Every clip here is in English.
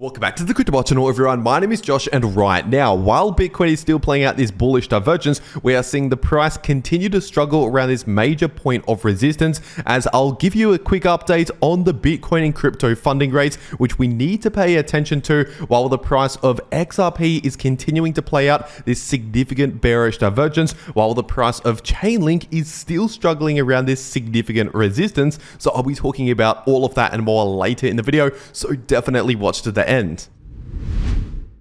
Welcome back to the CryptoWorld channel, everyone. My name is Josh, and right now, while Bitcoin is still playing out this bullish divergence, we are seeing the price continue to struggle around this major point of resistance, as I'll give you a quick update on the Bitcoin and crypto funding rates, which we need to pay attention to, while the price of XRP is continuing to play out this significant bearish divergence, while the price of Chainlink is still struggling around this significant resistance. So I'll be talking about all of that and more later in the video, so definitely watch to the end.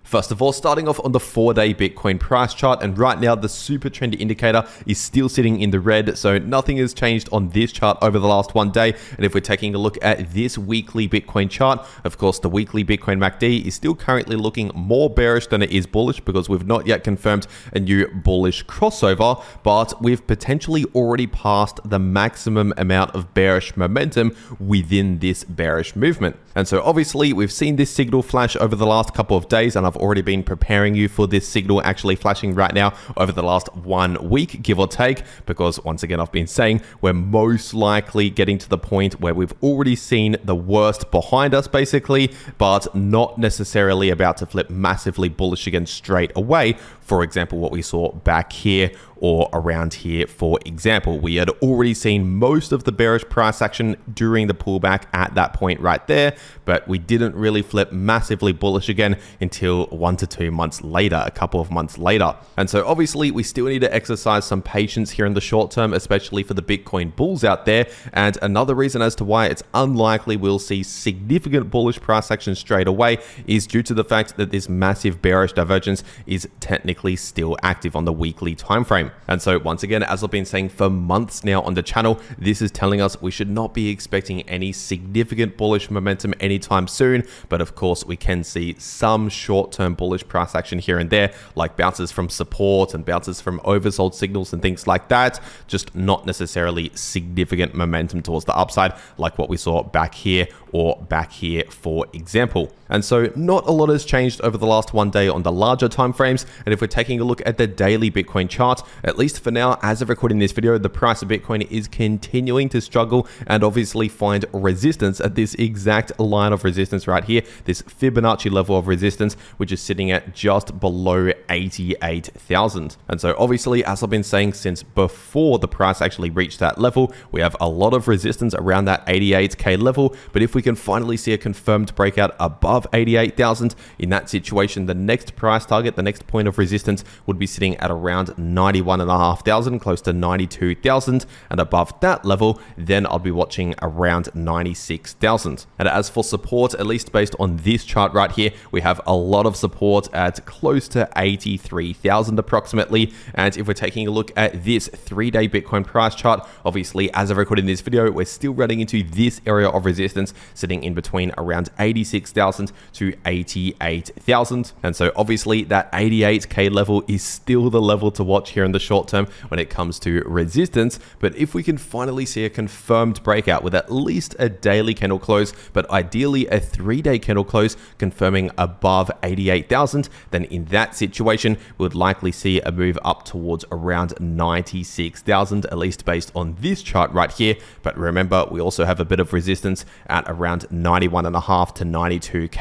First of all, starting off on the 4-day Bitcoin price chart, and right now the super trend indicator is still sitting in the red, so nothing has changed on this chart over the last 1 day. And if we're taking a look at this weekly Bitcoin chart, of course the weekly Bitcoin MACD is still currently looking more bearish than it is bullish, because we've not yet confirmed a new bullish crossover, but we've potentially already passed the maximum amount of bearish momentum within this bearish movement. And so obviously we've seen this signal flash over the last couple of days, and I've already been preparing you for this signal actually flashing right now over the last 1 week, give or take, because once again, I've been saying we're most likely getting to the point where we've already seen the worst behind us basically, but not necessarily about to flip massively bullish again straight away. For example, what we saw back here or around here, for example, we had already seen most of the bearish price action during the pullback at that point right there, but we didn't really flip massively bullish again until 1 to 2 months later, a couple of months later. And so obviously we still need to exercise some patience here in the short term, especially for the Bitcoin bulls out there. And another reason as to why it's unlikely we'll see significant bullish price action straight away is due to the fact that this massive bearish divergence is technically still active on the weekly time frame. And so once again, as I've been saying for months now on the channel, this is telling us we should not be expecting any significant bullish momentum anytime soon. But of course, we can see some short-term bullish price action here and there, like bounces from support and bounces from oversold signals and things like that, just not necessarily significant momentum towards the upside like what we saw back here or back here, for example. And so not a lot has changed over the last 1 day on the larger time frames. And if we're taking a look at the daily Bitcoin chart, at least for now, as of recording this video, the price of Bitcoin is continuing to struggle and obviously find resistance at this exact line of resistance right here, this Fibonacci level of resistance, which is sitting at just below 88,000. And so obviously, as I've been saying since before the price actually reached that level, we have a lot of resistance around that 88K level. But if we can finally see a confirmed breakout above 88,000, in that situation, the next price target, the next point of resistance would be sitting at around 91,500, close to 92,000. And above that level, then I'll be watching around 96,000. And as for support, at least based on this chart right here, we have a lot of support at close to 83,000 approximately. And if we're taking a look at this 3-day Bitcoin price chart, obviously, as I've recorded in this video, we're still running into this area of resistance sitting in between around 86,000 to 88,000. And so obviously that 88K level is still the level to watch here in the short term when it comes to resistance. But if we can finally see a confirmed breakout with at least a daily candle close, but ideally a 3-day candle close confirming above 88,000, then in that situation, we would likely see a move up towards around 96,000, at least based on this chart right here. But remember, we also have a bit of resistance at around 91.5 to 92K.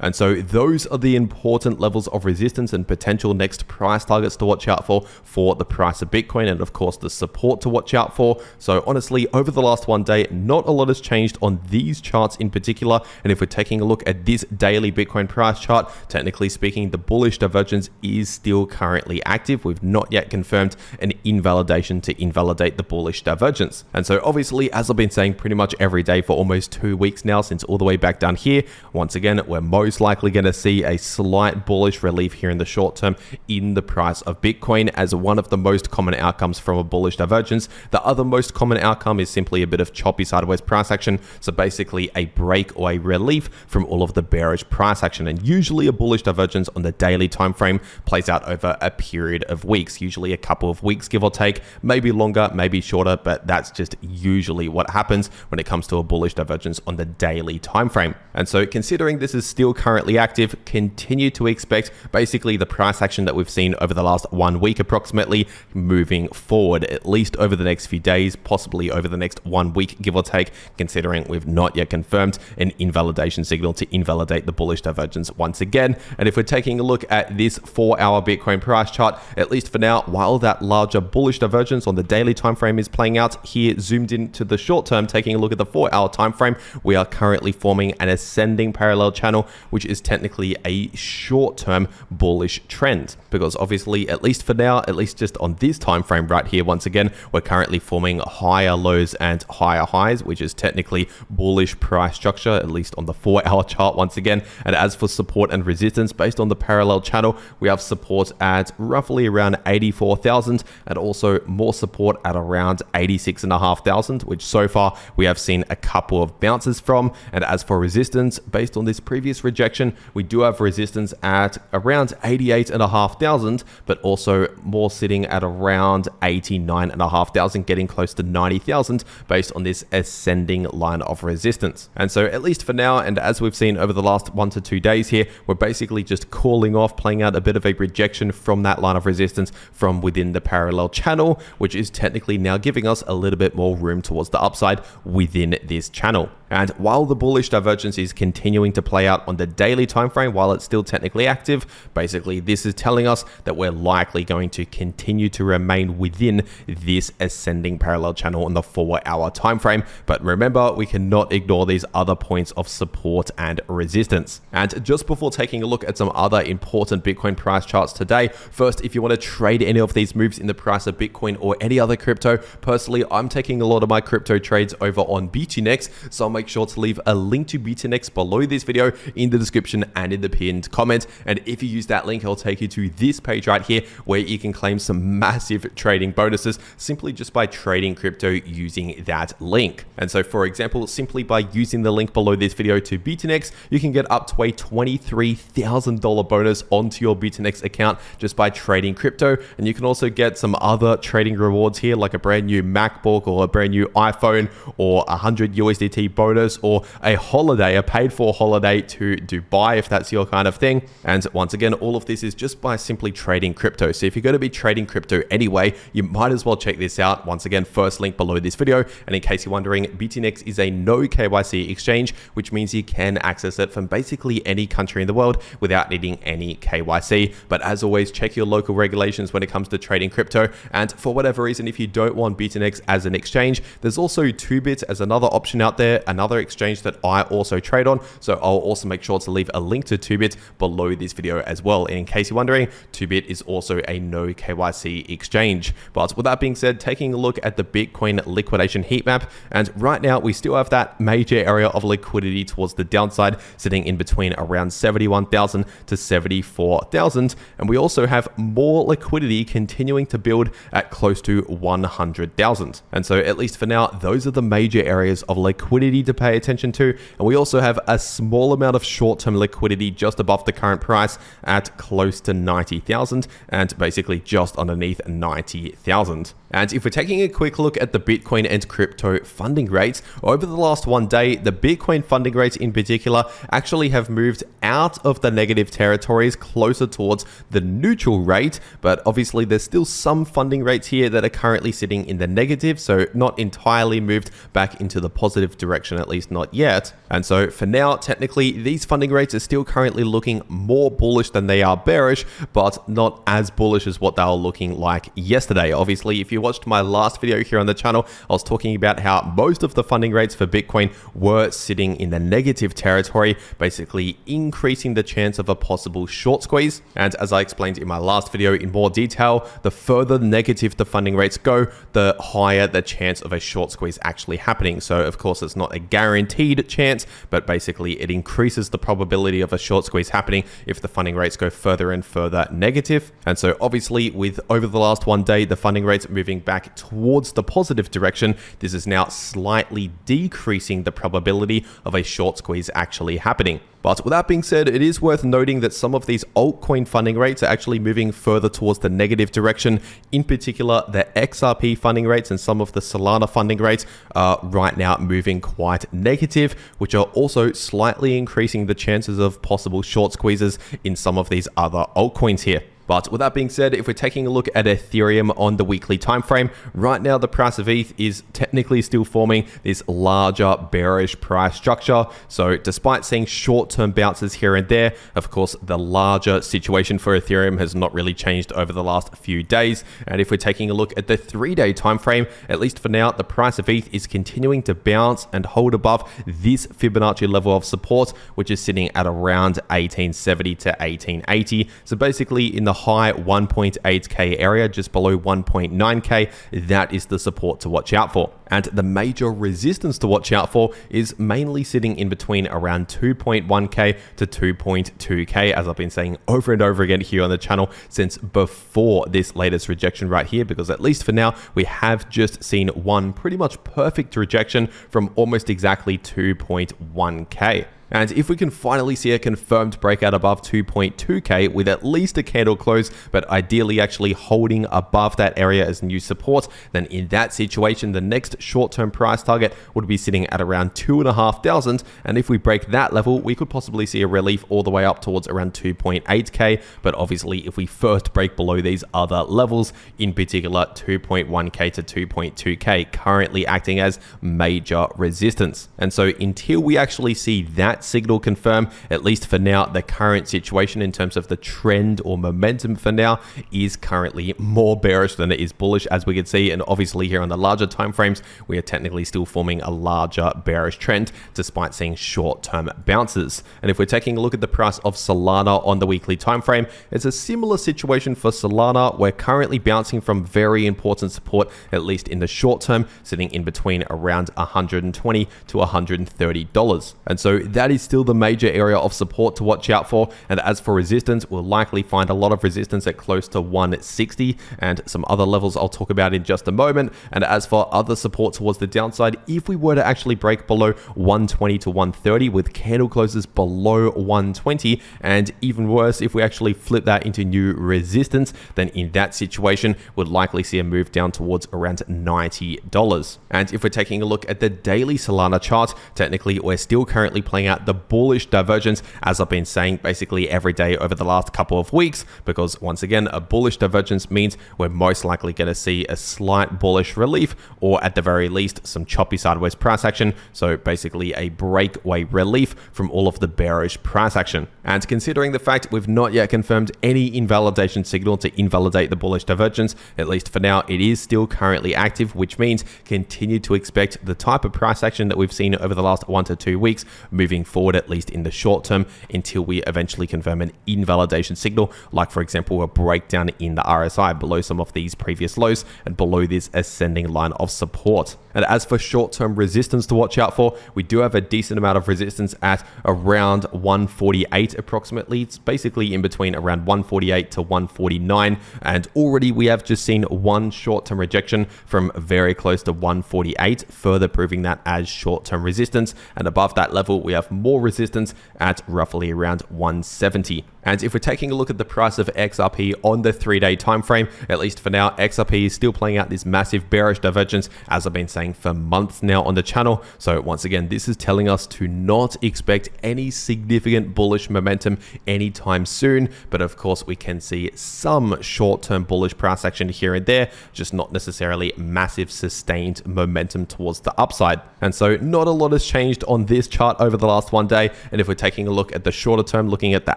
And so those are the important levels of resistance and potential next price targets to watch out for the price of Bitcoin, and of course the support to watch out for. So honestly, over the last 1 day, not a lot has changed on these charts in particular. And if we're taking a look at this daily Bitcoin price chart, technically speaking, the bullish divergence is still currently active. We've not yet confirmed an invalidation to invalidate the bullish divergence. And so obviously, as I've been saying pretty much every day for almost 2 weeks now, since all the way back down here, once again, we're most likely going to see a slight bullish relief here in the short term in the price of Bitcoin as one of the most common outcomes from a bullish divergence. The other most common outcome is simply a bit of choppy sideways price action. So basically a break or a relief from all of the bearish price action. And usually a bullish divergence on the daily time frame plays out over a period of weeks, usually a couple of weeks, give or take, maybe longer, maybe shorter, but that's just usually what happens when it comes to a bullish divergence on the daily time frame. And so considering this is still currently active, continue to expect basically the price action that we've seen over the last 1 week approximately moving forward, at least over the next few days, possibly over the next 1 week, give or take, considering we've not yet confirmed an invalidation signal to invalidate the bullish divergence once again. And if we're taking a look at this 4-hour Bitcoin price chart, at least for now, while that larger bullish divergence on the daily time frame is playing out, here zoomed into the short term, taking a look at the 4-hour time frame, we are currently forming an ascending parallel channel, which is technically a short-term bullish trend, because obviously, at least for now, at least just on this time frame right here, once again, we're currently forming higher lows and higher highs, which is technically bullish price structure, at least on the 4-hour chart once again. And as for support and resistance, based on the parallel channel, we have support at roughly around 84,000 and also more support at around 86,500, which so far we have seen a couple of bounces from. And as for resistance, based on this previous rejection, we do have resistance at around 88,500, but also more sitting at around 89,500, getting close to 90,000 based on this ascending line of resistance. And so at least for now, and as we've seen over the last 1 to 2 days here, we're basically just calling off, playing out a bit of a rejection from that line of resistance from within the parallel channel, which is technically now giving us a little bit more room towards the upside within this channel. And while the bullish divergence is continuing to play out on the daily time frame, while it's still technically active, basically this is telling us that we're likely going to continue to remain within this ascending parallel channel on the 4-hour time frame. But remember, we cannot ignore these other points of support and resistance. And just before taking a look at some other important Bitcoin price charts today, first, if you want to trade any of these moves in the price of Bitcoin or any other crypto, personally, I'm taking a lot of my crypto trades over on BTNX, so I'll make sure to leave a link to BTNX below this video in the description and in the pinned comment. And if you use that link, I'll take you to this page right here where you can claim some massive trading bonuses simply just by trading crypto using that link. And so, for example, simply by using the link below this video to BTNX, you can get up to a $23,000 bonus onto your BTNX account just by trading crypto. And you can also get some other trading rewards here, like a brand new MacBook or a brand new iPhone or 100 USDT bonus or a holiday, a paid for holiday to Dubai, if that's your kind of thing. And once again, all of this is just by simply trading crypto. So if you're going to be trading crypto anyway, you might as well check this out. Once again, first link below this video. And in case you're wondering, BTNX is a no KYC exchange, which means you can access it from basically any country in the world without needing any KYC. But as always, check your local regulations when it comes to trading crypto. And for whatever reason, if you don't want BTNX as an exchange, there's also 2bit as another option out there, another exchange that I also trade on. So I'll also make sure to leave a link to 2bit below this video as well. And in case you're wondering, 2bit is also a no KYC exchange. But with that being said, taking a look at the Bitcoin liquidation heat map, and right now we still have that major area of liquidity towards the downside, sitting in between around 71,000 to 74,000. And we also have more liquidity continuing to build at close to 100,000. And so at least for now, those are the major areas of liquidity to pay attention to. And we also have a small amount of short-term liquidity just above the current price at close to 90,000 and basically just underneath 90,000. And if we're taking a quick look at the Bitcoin and crypto funding rates, over the last 1 day, the Bitcoin funding rates in particular actually have moved out of the negative territories closer towards the neutral rate. But obviously there's still some funding rates here that are currently sitting in the negative, so not entirely moved back into the positive direction, at least not yet. And so for now, technically these funding rates are still currently looking more bullish than they are bearish, but not as bullish as what they were looking like yesterday. Obviously, if you watched my last video here on the channel, I was talking about how most of the funding rates for Bitcoin were sitting in the negative territory, basically increasing the chance of a possible short squeeze. And as I explained in my last video in more detail, the further negative the funding rates go, the higher the chance of a short squeeze actually happening. So of course, it's not a guaranteed chance, but basically it increases the probability of a short squeeze happening if the funding rates go further and further negative. And so obviously with over the last 1 day, the funding rates moving moving back towards the positive direction, this is now slightly decreasing the probability of a short squeeze actually happening. But with that being said, it is worth noting that some of these altcoin funding rates are actually moving further towards the negative direction. In particular, the XRP funding rates and some of the Solana funding rates are right now moving quite negative, which are also slightly increasing the chances of possible short squeezes in some of these other altcoins here. But with that being said, if we're taking a look at Ethereum on the weekly time frame, right now the price of ETH is technically still forming this larger bearish price structure. So despite seeing short-term bounces here and there, of course, the larger situation for Ethereum has not really changed over the last few days. And if we're taking a look at the 3-day time frame, at least for now, the price of ETH is continuing to bounce and hold above this Fibonacci level of support, which is sitting at around 1870 to 1880. So basically in the high 1.8k area, just below 1.9k, that is the support to watch out for. And the major resistance to watch out for is mainly sitting in between around 2.1k to 2.2k, as I've been saying over and over again here on the channel since before this latest rejection right here, because at least for now, we have just seen one pretty much perfect rejection from almost exactly 2.1k. And if we can finally see a confirmed breakout above 2.2k with at least a candle close, but ideally actually holding above that area as new support, then in that situation, the next short-term price target would be sitting at around 2,500. And if we break that level, we could possibly see a relief all the way up towards around 2.8k. But obviously, if we first break below these other levels, in particular 2.1k to 2.2k, currently acting as major resistance. And so until we actually see that signal confirm, at least for now, the current situation in terms of the trend or momentum for now is currently more bearish than it is bullish, as we can see. And obviously here on the larger time frames, we are technically still forming a larger bearish trend despite seeing short-term bounces. And if we're taking a look at the price of Solana on the weekly time frame, it's a similar situation for Solana. We're currently bouncing from very important support, at least in the short term, sitting in between around $120 to $130. And so that is still the major area of support to watch out for. And as for resistance, we'll likely find a lot of resistance at close to 160 and some other levels I'll talk about in just a moment. And as for other support towards the downside, if we were to actually break below 120 to 130 with candle closes below 120, and even worse, if we actually flip that into new resistance, then in that situation, we'd likely see a move down towards around $90. And if we're taking a look at the daily Solana chart, technically we're still currently playing out the bullish divergence, as I've been saying basically every day over the last couple of weeks, because once again, a bullish divergence means we're most likely going to see a slight bullish relief, or at the very least, some choppy sideways price action. So basically a breakaway relief from all of the bearish price action. And considering the fact we've not yet confirmed any invalidation signal to invalidate the bullish divergence, at least for now, it is still currently active, which means continue to expect the type of price action that we've seen over the last 1 to 2 weeks moving forward, at least in the short term, until we eventually confirm an invalidation signal, like for example, a breakdown in the RSI below some of these previous lows and below this ascending line of support. And as for short-term resistance to watch out for, we do have a decent amount of resistance at around 148 approximately. It's basically in between around 148 to 149. And already we have just seen one short-term rejection from very close to 148, further proving that as short-term resistance. And above that level, we have more resistance at roughly around 170. And if we're taking a look at the price of XRP on the 3-day time frame, at least for now, XRP is still playing out this massive bearish divergence, as I've been saying for months now on the channel. So once again, this is telling us to not expect any significant bullish momentum anytime soon. But of course, we can see some short-term bullish price action here and there, just not necessarily massive sustained momentum towards the upside. And so not a lot has changed on this chart over the last 1 day. And if we're taking a look at the shorter term, looking at the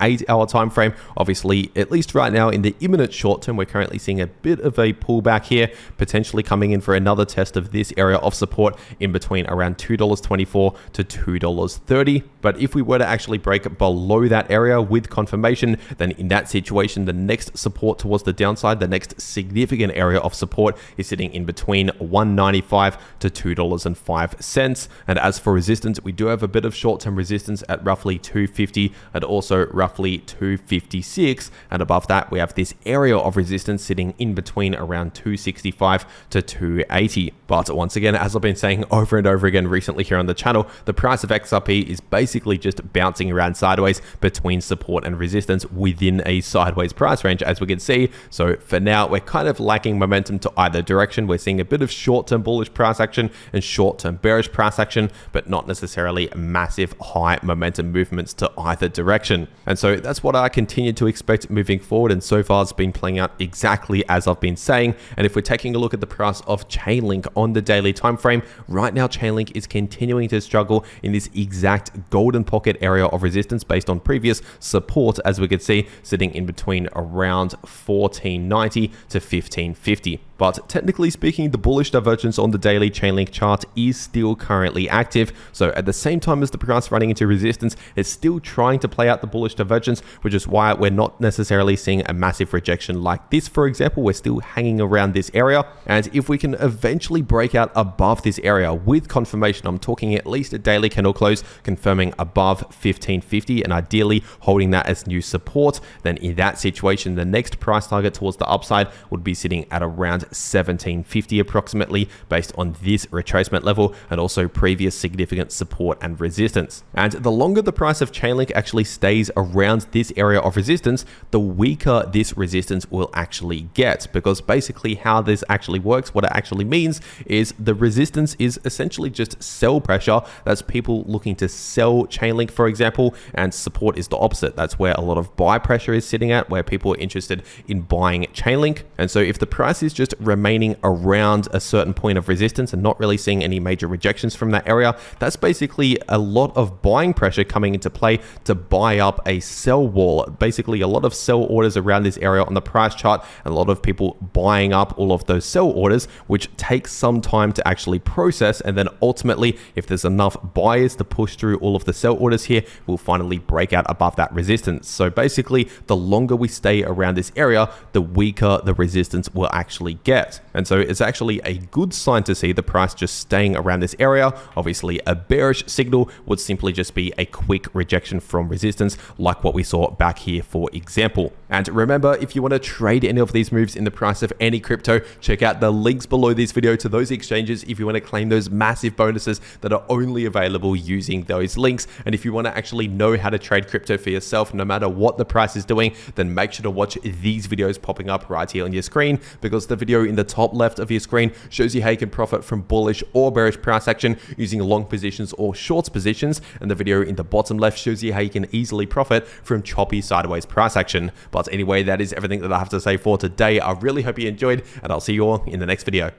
8-hour time frame, obviously, at least right now in the imminent short term, we're currently seeing a bit of a pullback here, potentially coming in for another test of this area of support in between around $2.24 to $2.30. But if we were to actually break below that area with confirmation, then in that situation, the next support towards the downside, the next significant area of support is sitting in between $1.95 to $2.05. And as for resistance, we do have a bit of short-term resistance at roughly 250 and also roughly 2 256, and above that we have this area of resistance sitting in between around 265 to 280. But once again, as I've been saying over and over again recently here on the channel, the price of XRP is basically just bouncing around sideways between support and resistance within a sideways price range, as we can see. So for now, we're kind of lacking momentum to either direction. We're seeing a bit of short-term bullish price action and short-term bearish price action, but not necessarily massive high momentum movements to either direction. And so that's what I continue to expect moving forward, and so far it's been playing out exactly as I've been saying. And if we're taking a look at the price of Chainlink on the daily time frame, right now Chainlink is continuing to struggle in this exact golden pocket area of resistance based on previous support, as we could see, sitting in between around 1490 to 1550. But technically speaking, the bullish divergence on the daily Chainlink chart is still currently active. So at the same time as the price running into resistance, it's still trying to play out the bullish divergence, which is why we're not necessarily seeing a massive rejection like this. For example, we're still hanging around this area. And if we can eventually break out above this area with confirmation, I'm talking at least a daily candle close confirming above 1550 and ideally holding that as new support, then in that situation, the next price target towards the upside would be sitting at around 1750 approximately, based on this retracement level and also previous significant support and resistance. And the longer the price of Chainlink actually stays around this area of resistance, the weaker this resistance will actually get, because basically how this actually works, what it actually means is the resistance is essentially just sell pressure. That's people looking to sell Chainlink, for example, and support is the opposite. That's where a lot of buy pressure is sitting at, where people are interested in buying Chainlink. And so if the price is just remaining around a certain point of resistance and not really seeing any major rejections from that area, that's basically a lot of buying pressure coming into play to buy up a sell wall. Basically a lot of sell orders around this area on the price chart, and a lot of people buying up all of those sell orders, which takes some time to actually process. And then ultimately, if there's enough buyers to push through all of the sell orders here, we'll finally break out above that resistance. So basically, the longer we stay around this area, the weaker the resistance will actually get. And so it's actually a good sign to see the price just staying around this area. Obviously, a bearish signal would simply just be a quick rejection from resistance, like what we saw back here, for example. And remember, if you want to trade any of these moves in the price of any crypto, check out the links below this video to those exchanges if you want to claim those massive bonuses that are only available using those links. And if you want to actually know how to trade crypto for yourself, no matter what the price is doing, then make sure to watch these videos popping up right here on your screen, because the video in the top left of your screen shows you how you can profit from bullish or bearish price action using long positions or short positions, and the video in the bottom left shows you how you can easily profit from choppy sideways price action. But anyway, that is everything that I have to say for today. I really hope you enjoyed, and I'll see you all in the next video.